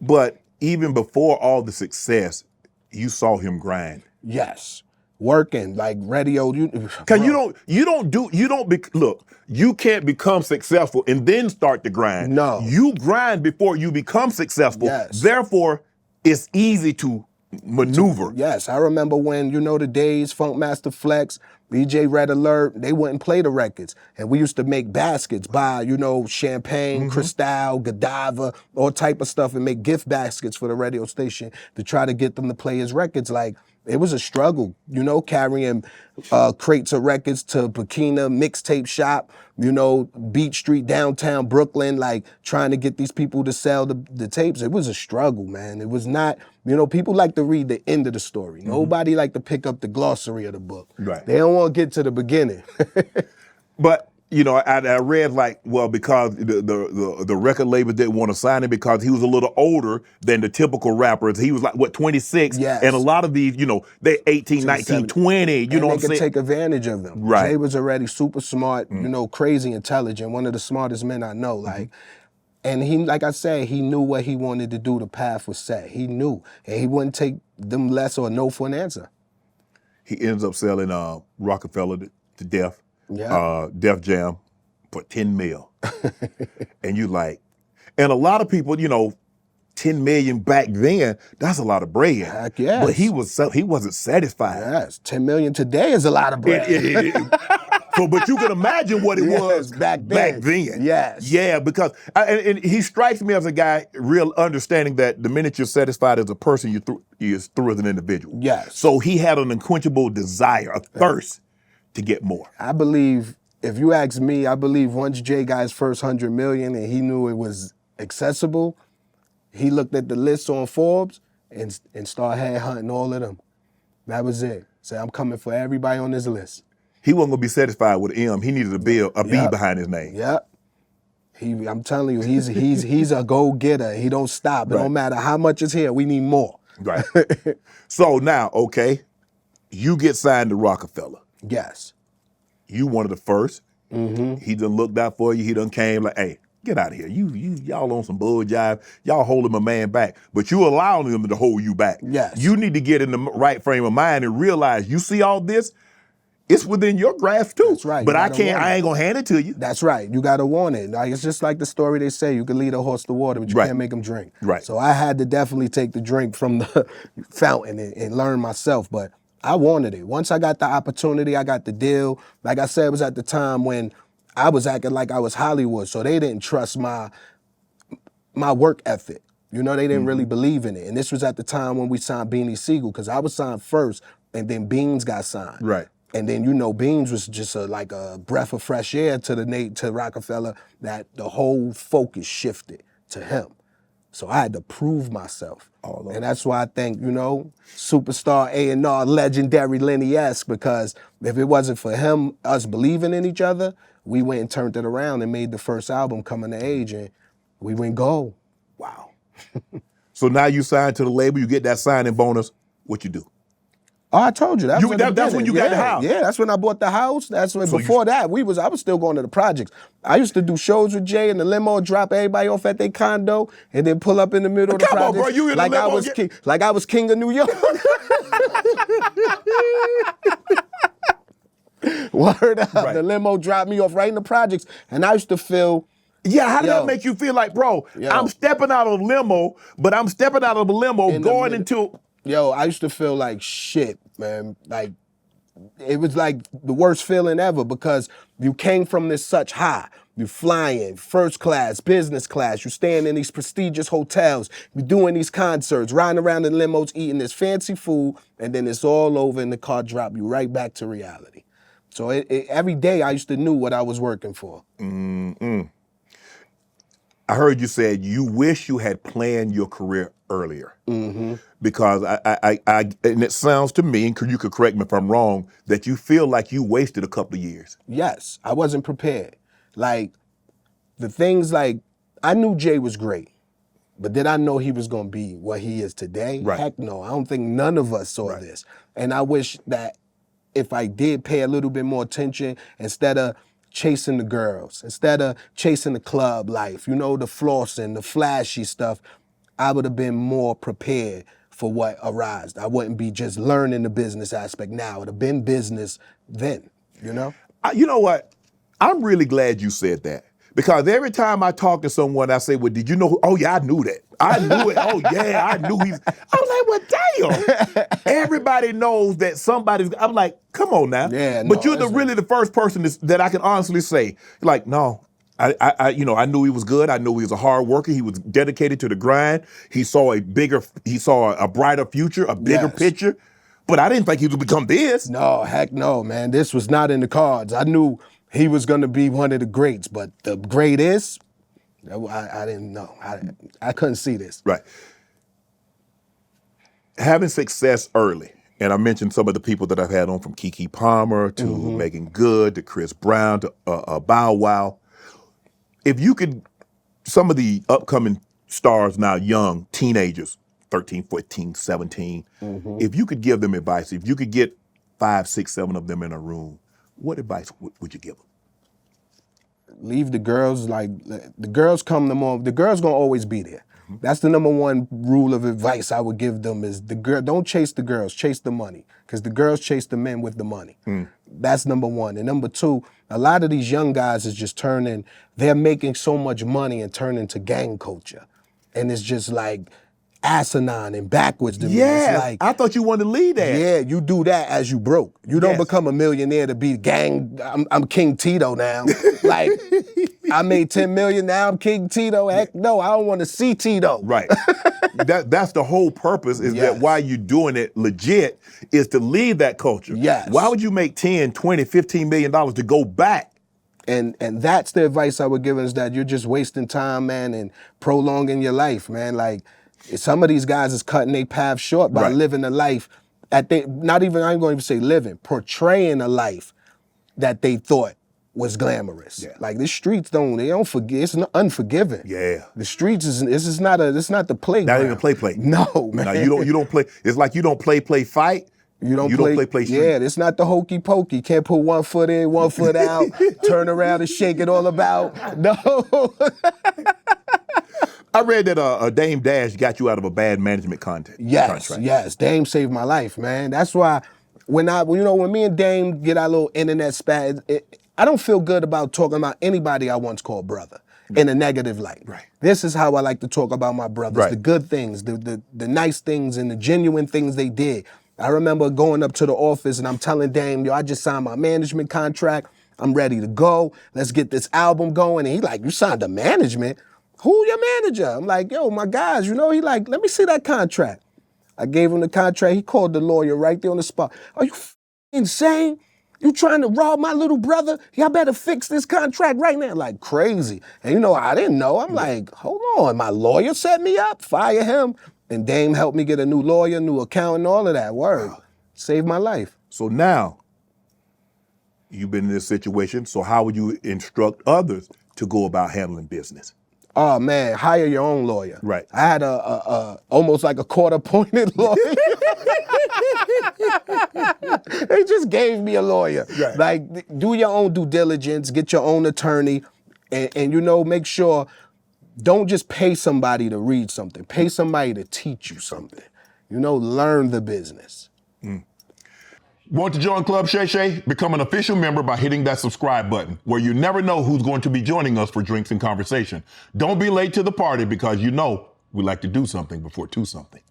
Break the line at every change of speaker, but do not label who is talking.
But even before all the success, you saw him grind.
Yes. Working, like radio.
Cause look, you can't become successful and then start to grind.
No.
You grind before you become successful.
Yes.
Therefore, it's easy to maneuver.
Yes, I remember when, the days, Funkmaster Flex, BJ Red Alert, they wouldn't play the records. And we used to make baskets, buy, champagne, Cristal, Godiva, all type of stuff, and make gift baskets for the radio station to try to get them to play his records. Like, it was a struggle, carrying crates of records to Burkina Mixtape Shop, Beach Street, downtown Brooklyn, like trying to get these people to sell the tapes. It was a struggle, man. It was not, people like to read the end of the story. Nobody like to pick up the glossary of the book.
Right.
They don't want to get to the beginning.
But I read because the record label didn't want to sign him because he was a little older than the typical rappers. He was 26,
Yes.
And a lot of these, they 18, 19, 20,
and
what I'm
they could
saying?
take advantage of them.
Right.
Jay was already super smart, crazy intelligent, one of the smartest men I know. Like, and he, like I said, he knew what he wanted to do. The path was set. He knew, and he wouldn't take them less or no for an answer.
He ends up selling Roc-A-Fella to Def.
Yeah.
Def Jam for $10 million. And and a lot of people, $10 million back then, that's a lot of bread.
Heck yes.
But he wasn't satisfied.
Yes, $10 million today is a lot of bread.
But you can imagine what it was
back then. Yes.
Yeah, because and he strikes me as a guy real understanding that the minute you're satisfied as a person, you're through as an individual.
Yes.
So he had an unquenchable desire, a thirst to get more.
I believe, if you ask me, I believe once Jay got his first 100 million and he knew it was accessible, he looked at the list on Forbes and started headhunting all of them. That was it. Say, I'm coming for everybody on this list.
He wasn't gonna be satisfied with M. He needed a B behind his name.
Yep. I'm telling you, he's a go-getter. He don't stop. It don't matter how much is here. We need more.
Right. So now, okay, you get signed to Roc-A-Fella.
Yes.
You one of the first. He done looked out for you. He done came like, hey, get out of here. Y'all on some bull jive. Y'all holding my man back. But you allowing them to hold you back.
Yes.
You need to get in the right frame of mind and realize you see all this, it's within your grasp too.
That's right.
But I ain't gonna hand it to you.
That's right. You gotta want it. Like, it's just like the story they say, you can lead a horse to water, but you can't make him drink.
Right.
So I had to definitely take the drink from the fountain and learn myself, but I wanted it. Once I got the opportunity, I got the deal. Like I said, it was at the time when I was acting like I was Hollywood, so they didn't trust my work ethic. They didn't really believe in it. And this was at the time when we signed Beanie Siegel, because I was signed first, and then Beans got signed.
Right.
And then, Beans was just like a breath of fresh air to Roc-A-Fella, that the whole focus shifted to him. So I had to prove myself. And that's why I think, superstar A&R, legendary Lenny-esque, because if it wasn't for him, us believing in each other, we went and turned it around and made the first album, Coming of Age, and we went gold.
Wow. So now you signed to the label, you get that signing bonus, what you do?
Oh, I told you. That's
when you got the house.
Yeah, that's when I bought the house. That's when, before that, I was still going to the projects. I used to do shows with Jay in the limo, drop everybody off at their condo, and then pull up in the middle of the projects.
Come on, bro, you in the limo.
Like I was king of New York. Word up. Right. The limo dropped me off right in the projects, and I used to feel...
Yeah, how did that make you feel like, bro, I'm stepping out of the limo, but I'm stepping out of the limo going into...
Yo, I used to feel like shit, man. Like, it was like the worst feeling ever, because you came from this such high. You're flying, first class, business class. You're staying in these prestigious hotels. You're doing these concerts, riding around in limos, eating this fancy food, and then it's all over and the car drop you right back to reality. So every day I used to know what I was working for.
I heard you said you wish you had planned your career earlier. Because I and it sounds to me, and you could correct me if I'm wrong, that you feel like you wasted a couple of years.
Yes, I wasn't prepared. Like, the things like, I knew Jay was great, but did I know he was gonna be what he is today?
Right.
Heck no, I don't think none of us saw this. And I wish that if I did pay a little bit more attention, instead of chasing the girls, instead of chasing the club life, the flossing, the flashy stuff, I would have been more prepared for what arose. I wouldn't be just learning the business aspect now. It would have been business then, you know?
You know what? I'm really glad you said that. Because every time I talk to someone, I say, well, did you know who? Oh, yeah, I knew that. I knew it. Oh, yeah, I knew he's. I was like, well, damn. Everybody knows that somebody's. I'm like, come on now.
Yeah,
but
no,
you're really the first person that I can honestly say, like, no, I knew he was good. I knew he was a hard worker. He was dedicated to the grind. He saw a brighter future, a bigger picture. But I didn't think he would become this.
No, heck no, man. This was not in the cards. I knew he was going to be one of the greats, but the greatest, I didn't know. I couldn't see this.
Right. Having success early, and I mentioned some of the people that I've had on, from Keke Palmer to Megan Good to Chris Brown to Bow Wow. If you could, some of the upcoming stars now, young teenagers, 13, 14, 17, if you could give them advice, if you could get 5, 6, 7 of them in a room, what advice would you give them?
Leave the girls, the girls come to more, the girls gonna always be there. That's the number one rule of advice I would give them is don't chase the girls, chase the money. Because the girls chase the men with the money. That's number one. And number two, a lot of these young guys is just they're making so much money and turning to gang culture. And it's just like asinine and backwards to me.
Yeah,
it's like,
I thought you wanted to lead that.
Yeah, you do that as you broke. You don't become a millionaire to be gang. I'm King Tito now. Like, I made 10 million, now I'm King Tito. Heck no, I don't want to see Tito.
Right. That's the whole purpose, is that why you're doing it legit is to leave that culture.
Yes.
Why would you make 10, 20, $15 million to go back?
And that's the advice I would give, is that you're just wasting time, man, and prolonging your life, man. Like, some of these guys is cutting their path short by living a life that I ain't going to say living, portraying a life that they thought was glamorous. Yeah. Like, the streets they don't forgive. It's unforgiving.
Yeah.
The streets it's not the playground.
Not even play.
No, man.
No, you don't play. It's like you don't play fight. You don't play street.
Yeah, it's not the hokey pokey. Can't put one foot in, one foot out, turn around and shake it all about. No.
I read that Dame Dash got you out of a bad management contract.
Yes. Dame saved my life, man. That's why when me and Dame get our little internet spat, I don't feel good about talking about anybody I once called brother in a negative light. Right. This is how I like to talk about my brothers, the good things, the nice things, and the genuine things they did. I remember going up to the office and I'm telling Dame, I just signed my management contract. I'm ready to go. Let's get this album going. And he like, you signed a management? Who your manager? I'm like, yo, my guys, he like, let me see that contract. I gave him the contract. He called the lawyer right there on the spot. Are you insane? You trying to rob my little brother? Y'all better fix this contract right now. Like, crazy. And I didn't know. I'm like, hold on. My lawyer set me up. Fire him. And Dame helped me get a new lawyer, new accountant, all of that. Word. Wow. Saved my life.
So now, you've been in this situation. So how would you instruct others to go about handling business?
Oh man, hire your own lawyer.
Right.
I had a almost like a court-appointed lawyer. They just gave me a lawyer. Right. Like, do your own due diligence, get your own attorney, and make sure, don't just pay somebody to read something. Pay somebody to teach you something. Learn the business.
Want to join Club Shay Shay? Become an official member by hitting that subscribe button, where you never know who's going to be joining us for drinks and conversation. Don't be late to the party, because we like to do something before 2 something.